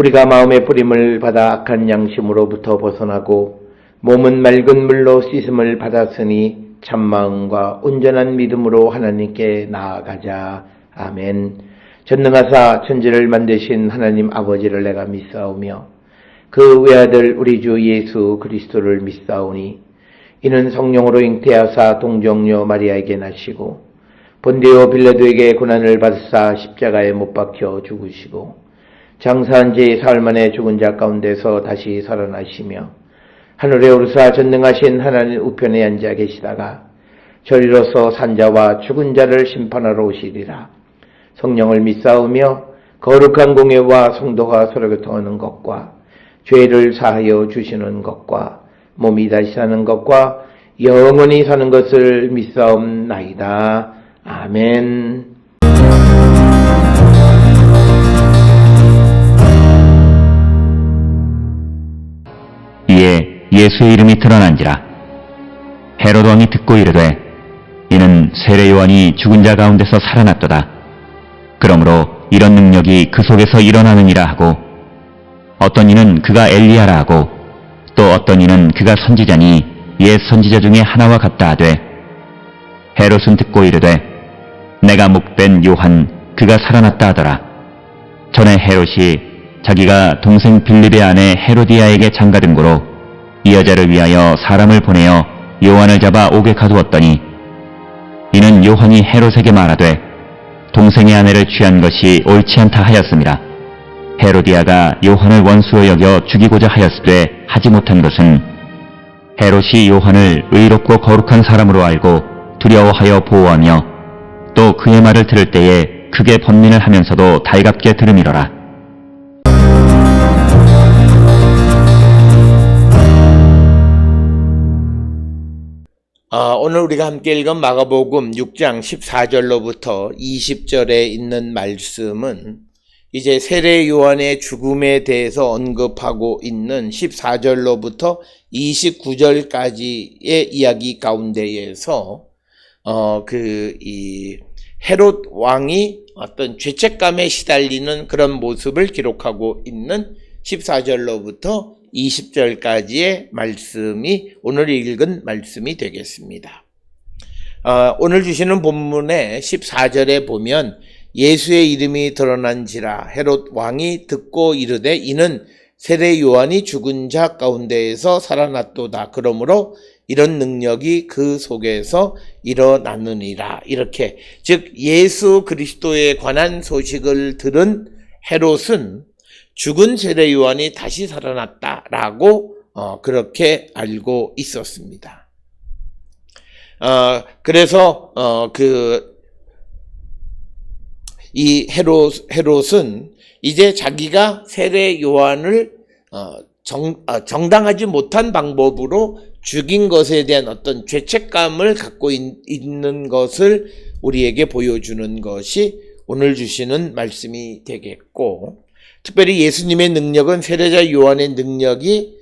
우리가 마음의 뿌림을 받아 악한 양심으로부터 벗어나고 몸은 맑은 물로 씻음을 받았으니 참마음과 온전한 믿음으로 하나님께 나아가자. 아멘. 전능하사 천지를 만드신 하나님 아버지를 내가 믿사오며 그 외아들 우리 주 예수 그리스도를 믿사오니 이는 성령으로 잉태하사 동정녀 마리아에게 나시고 본디오 빌라도에게 고난을 받으사 십자가에 못 박혀 죽으시고 장사한 지 사흘 만에 죽은 자 가운데서 다시 살아나시며 하늘에 오르사 전능하신 하나님 우편에 앉아 계시다가 저리로서 산자와 죽은 자를 심판하러 오시리라. 성령을 믿사오며 거룩한 공예와 성도가 서로 교통하는 것과 죄를 사하여 주시는 것과 몸이 다시 사는 것과 영원히 사는 것을 믿사옵나이다. 아멘. 이에 예수의 이름이 드러난지라. 헤롯 왕이 듣고 이르되 이는 세례 요한이 죽은 자 가운데서 살아났도다. 그러므로 이런 능력이 그 속에서 일어나느니라 하고 어떤 이는 그가 엘리야라 하고 또 어떤 이는 그가 선지자니 옛 선지자 중에 하나와 같다 하되 헤롯은 듣고 이르되 내가 목된 요한 그가 살아났다 하더라. 전에 헤롯이 자기가 동생 빌립의 아내 헤로디아에게 장가든 고로 이 여자를 위하여 사람을 보내어 요한을 잡아 옥에 가두었더니 이는 요한이 헤롯에게 말하되 동생의 아내를 취한 것이 옳지 않다 하였습니다. 헤로디아가 요한을 원수로 여겨 죽이고자 하였으되 하지 못한 것은 헤롯이 요한을 의롭고 거룩한 사람으로 알고 두려워하여 보호하며 또 그의 말을 들을 때에 크게 번민을 하면서도 달갑게 들음이로라. 오늘 우리가 함께 읽은 마가복음 6장 14절로부터 20절에 있는 말씀은 이제 세례 요한의 죽음에 대해서 언급하고 있는 14절로부터 29절까지의 이야기 가운데에서 이 헤롯 왕이 어떤 죄책감에 시달리는 그런 모습을 기록하고 있는 14절로부터 20절까지의 말씀이 오늘 읽은 말씀이 되겠습니다. 오늘 주시는 본문의 14절에 보면 예수의 이름이 드러난지라 헤롯 왕이 듣고 이르되 이는 세례 요한이 죽은 자 가운데에서 살아났도다. 그러므로 이런 능력이 그 속에서 일어나느니라. 이렇게 즉 예수 그리스도에 관한 소식을 들은 헤롯은 죽은 세례 요한이 다시 살아났다라고 그렇게 알고 있었습니다. 그래서 이 헤롯은 이제 자기가 세례 요한을 정당하지 못한 방법으로 죽인 것에 대한 어떤 죄책감을 갖고 있는 것을 우리에게 보여주는 것이 오늘 주시는 말씀이 되겠고, 특별히 예수님의 능력은 세례자 요한의 능력이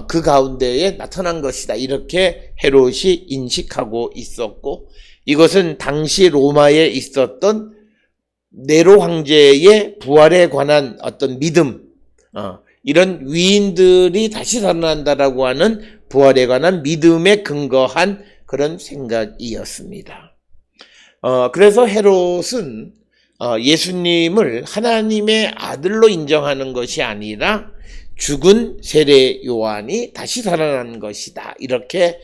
그 가운데에 나타난 것이다. 이렇게 헤롯이 인식하고 있었고, 이것은 당시 로마에 있었던 네로 황제의 부활에 관한 어떤 믿음, 이런 위인들이 다시 살아난다라고 하는 부활에 관한 믿음에 근거한 그런 생각이었습니다. 그래서 헤롯은 예수님을 하나님의 아들로 인정하는 것이 아니라 죽은 세례 요한이 다시 살아난 것이다. 이렇게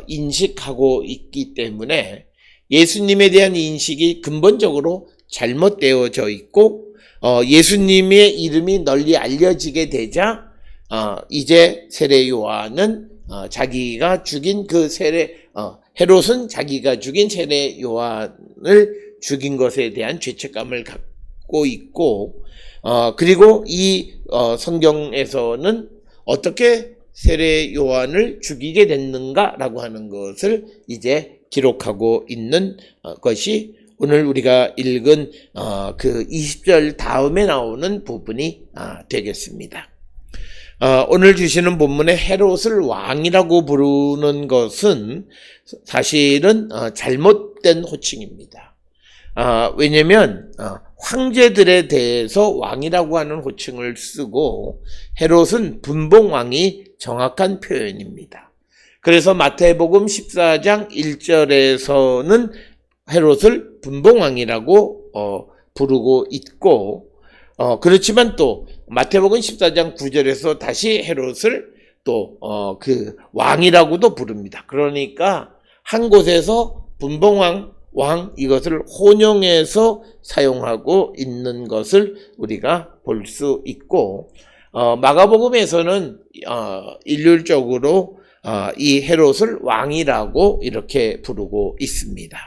인식하고 있기 때문에 예수님에 대한 인식이 근본적으로 잘못되어져 있고, 예수님의 이름이 널리 알려지게 되자 이제 세례 요한은 자기가 죽인 그 헤롯은 자기가 죽인 세례 요한을 죽인 것에 대한 죄책감을 갖고 있고, 그리고 이 성경에서는 어떻게 세례 요한을 죽이게 됐는가라고 하는 것을 이제 기록하고 있는 것이 오늘 우리가 읽은 그 20절 다음에 나오는 부분이 되겠습니다. 오늘 주시는 본문에 헤롯을 왕이라고 부르는 것은 사실은 잘못된 호칭입니다. 왜냐면 황제들에 대해서 왕이라고 하는 호칭을 쓰고 헤롯은 분봉왕이 정확한 표현입니다. 그래서 마태복음 14장 1절에서는 헤롯을 분봉왕이라고 부르고 있고 그렇지만 또 마태복음 14장 9절에서 다시 헤롯을 또 그 왕이라고도 부릅니다. 그러니까 한 곳에서 분봉왕, 왕 이것을 혼용해서 사용하고 있는 것을 우리가 볼 수 있고 마가복음에서는 일률적으로 이 헤롯을 왕이라고 이렇게 부르고 있습니다.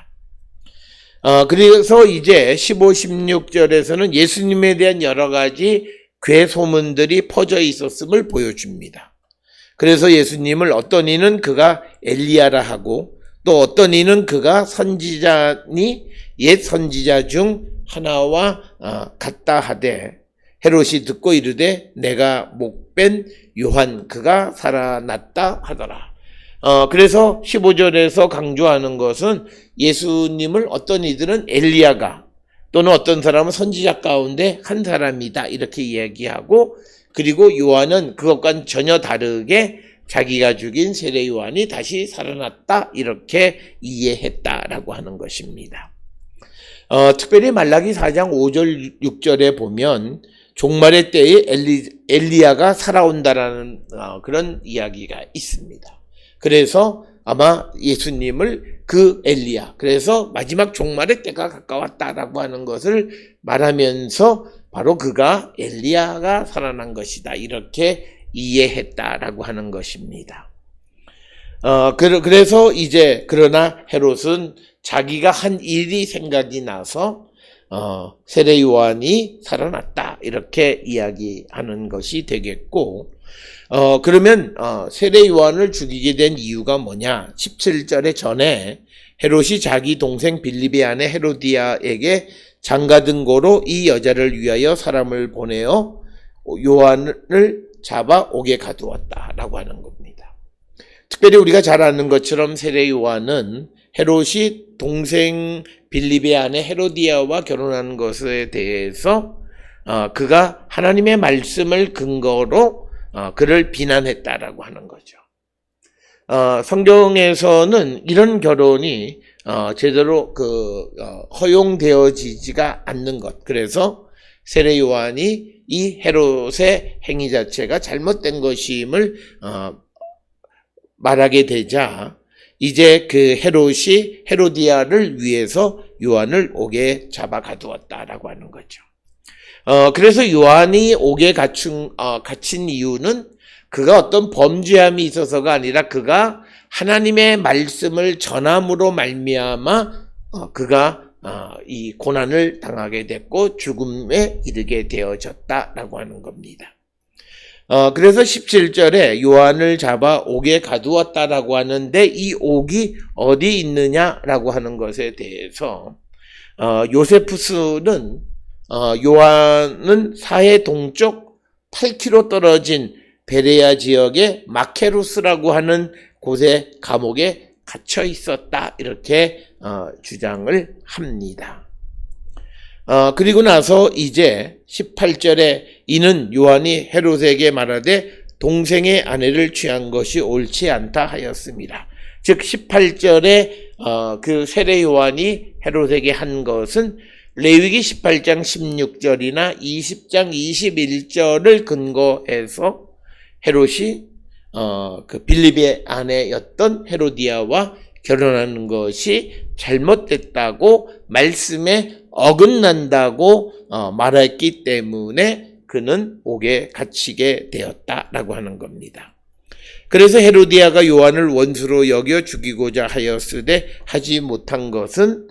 그래서 이제 15, 16절에서는 예수님에 대한 여러 가지 괴소문들이 퍼져 있었음을 보여줍니다. 그래서 예수님을 어떤 이는 그가 엘리야라 하고 또 어떤 이는 그가 선지자니 옛 선지자 중 하나와 같다 하되 헤롯이 듣고 이르되 내가 목벤 요한 그가 살아났다 하더라. 그래서 15절에서 강조하는 것은 예수님을 어떤 이들은 엘리야가 또는 어떤 사람은 선지자 가운데 한 사람이다 이렇게 이야기하고 그리고 요한은 그것과는 전혀 다르게 자기가 죽인 세례 요한이 다시 살아났다 이렇게 이해했다라고 하는 것입니다. 특별히 말라기 4장 5절 6절에 보면 종말의 때에 엘리야가 살아온다라는 그런 이야기가 있습니다. 그래서 아마 예수님을 그 엘리야, 그래서 마지막 종말의 때가 가까웠다라고 하는 것을 말하면서 바로 그가 엘리야가 살아난 것이다 이렇게 이해했다라고 하는 것입니다. 그래서 이제 그러나 헤롯은 자기가 한 일이 생각이 나서 세례 요한이 살아났다 이렇게 이야기하는 것이 되겠고 그러면 세례 요한을 죽이게 된 이유가 뭐냐? 17절에 전에 헤롯이 자기 동생 빌립의 아내 헤로디아에게 장가든 고로 이 여자를 위하여 사람을 보내어 요한을 잡아 옥에 가두었다라고 하는 겁니다. 특별히 우리가 잘 아는 것처럼 세례 요한은 헤롯이 동생 빌립의 아내 헤로디아와 결혼한 것에 대해서 그가 하나님의 말씀을 근거로 그를 비난했다라고 하는 거죠. 성경에서는 이런 결혼이 제대로 허용되어지지가 않는 것. 그래서 세례 요한이 이 헤롯의 행위 자체가 잘못된 것임을 말하게 되자 이제 그 헤롯이 헤로디아를 위해서 요한을 옥에 잡아 가두었다라고 하는 거죠. 그래서 요한이 옥에 갇힌 이유는 그가 어떤 범죄함이 있어서가 아니라 그가 하나님의 말씀을 전함으로 말미암아 그가 이 고난을 당하게 됐고 죽음에 이르게 되어졌다라고 하는 겁니다. 그래서 17절에 요한을 잡아 옥에 가두었다라고 하는데 이 옥이 어디 있느냐라고 하는 것에 대해서 요세푸스는 요한은 사해 동쪽 8km 떨어진 베레아 지역의 마케루스라고 하는 곳에 감옥에 갇혀 있었다 이렇게 주장을 합니다. 그리고 나서 이제 18절에 이는 요한이 헤롯에게 말하되 동생의 아내를 취한 것이 옳지 않다 하였습니다. 즉 18절에 그 세례 요한이 헤롯에게 한 것은 레위기 18장 16절이나 20장 21절을 근거해서 헤롯이 그 빌립의 아내였던 헤로디아와 결혼하는 것이 잘못됐다고 말씀에 어긋난다고 말했기 때문에 그는 옥에 갇히게 되었다라고 하는 겁니다. 그래서 헤로디아가 요한을 원수로 여겨 죽이고자 하였으되 하지 못한 것은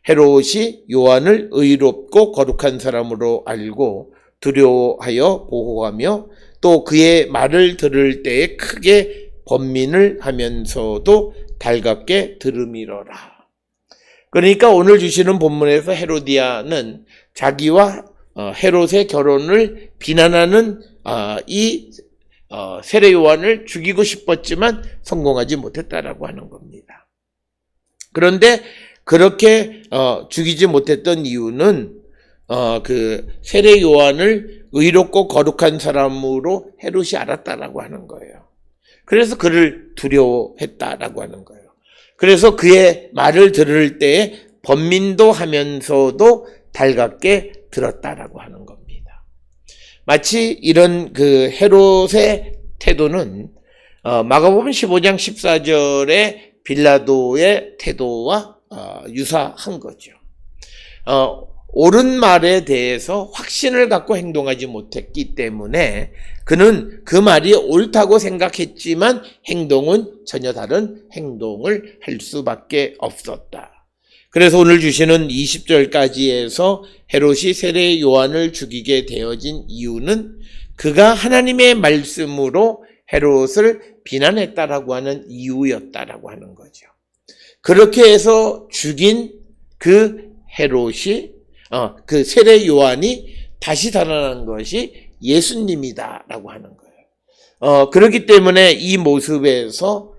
헤롯이 요한을 의롭고 거룩한 사람으로 알고 두려워하여 보호하며 또 그의 말을 들을 때에 크게 번민을 하면서도 달갑게 들음이러라. 그러니까 오늘 주시는 본문에서 헤로디아는 자기와 헤롯의 결혼을 비난하는 이 세례 요한을 죽이고 싶었지만 성공하지 못했다라고 하는 겁니다. 그런데 그렇게 죽이지 못했던 이유는 그 세례 요한을 의롭고 거룩한 사람으로 헤롯이 알았다라고 하는 거예요. 그래서 그를 두려워했다라고 하는 거예요. 그래서 그의 말을 들을 때에 번민도 하면서도 달갑게 들었다라고 하는 겁니다. 마치 이런 그 헤롯의 태도는 마가복음 15장 14절의 빌라도의 태도와 유사한 거죠. 옳은 말에 대해서 확신을 갖고 행동하지 못했기 때문에 그는 그 말이 옳다고 생각했지만 행동은 전혀 다른 행동을 할 수밖에 없었다. 그래서 오늘 주시는 20절까지에서 헤롯이 세례 요한을 죽이게 되어진 이유는 그가 하나님의 말씀으로 헤롯을 비난했다라고 하는 이유였다라고 하는 거죠. 그렇게 해서 죽인 그 헤롯이 그 세례 요한이 다시 살아난 것이 예수님이다라고 하는 거예요. 그렇기 때문에 이 모습에서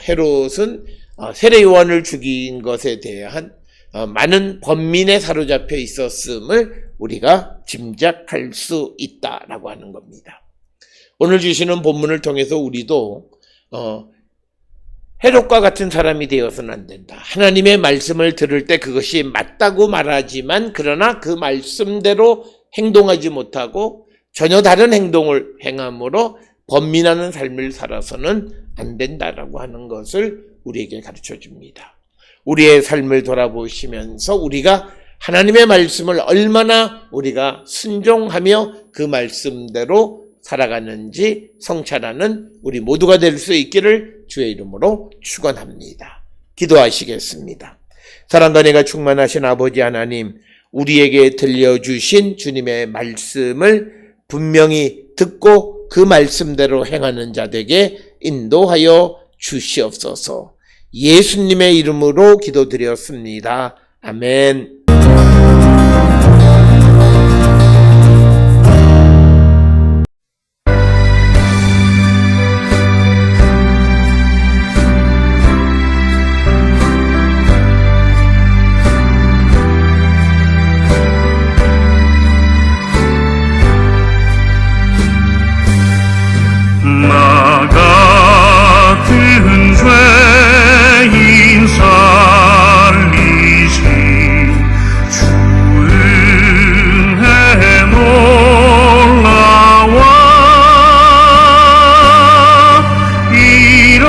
헤롯은 세례 요한을 죽인 것에 대한 많은 번민에 사로잡혀 있었음을 우리가 짐작할 수 있다라고 하는 겁니다. 오늘 주시는 본문을 통해서 우리도 헤롯과 같은 사람이 되어서는 안 된다. 하나님의 말씀을 들을 때 그것이 맞다고 말하지만 그러나 그 말씀대로 행동하지 못하고 전혀 다른 행동을 행함으로 번민하는 삶을 살아서는 안 된다라고 하는 것을 우리에게 가르쳐 줍니다. 우리의 삶을 돌아보시면서 우리가 하나님의 말씀을 얼마나 우리가 순종하며 그 말씀대로 살아가는지 성찰하는 우리 모두가 될 수 있기를 주의 이름으로 축원합니다. 기도하시겠습니다. 사랑과 은혜가 충만하신 아버지 하나님, 우리에게 들려주신 주님의 말씀을 분명히 듣고 그 말씀대로 행하는 자들에게 인도하여 주시옵소서. 예수님의 이름으로 기도드렸습니다. 아멘. 나 같은 죄인 살리신 주 은혜 놀라워 잃었던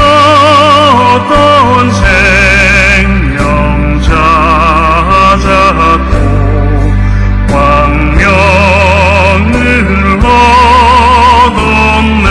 생명 찾았고 광명을 얻었네.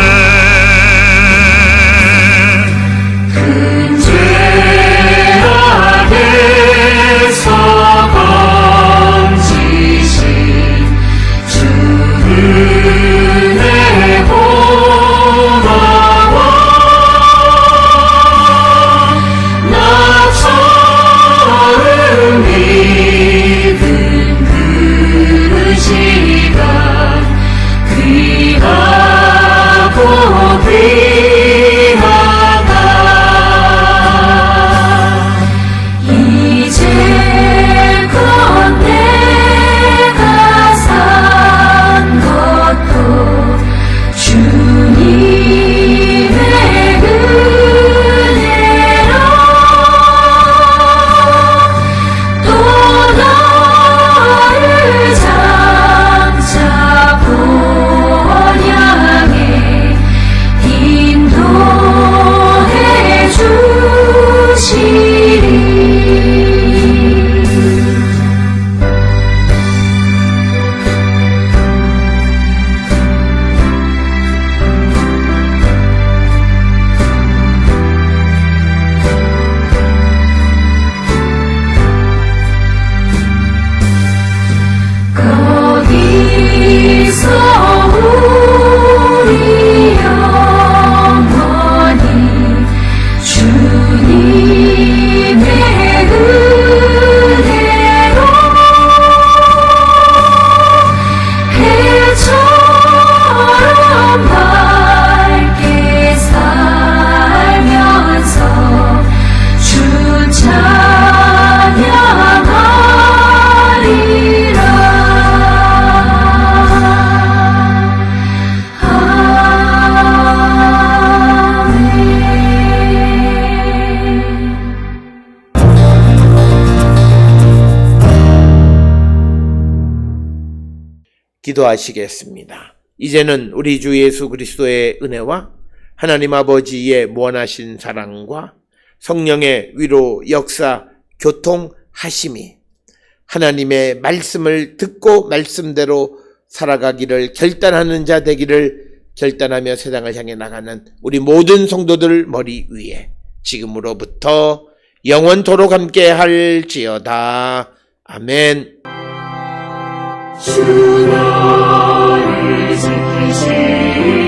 기도하시겠습니다. 이제는 우리 주 예수 그리스도의 은혜와 하나님 아버지의 무한하신 사랑과 성령의 위로 역사 교통하심이 하나님의 말씀을 듣고 말씀대로 살아가기를 결단하는 자 되기를 결단하며 세상을 향해 나가는 우리 모든 성도들 머리 위에 지금으로부터 영원토록 함께 할지어다. 아멘. 주 나를 지키시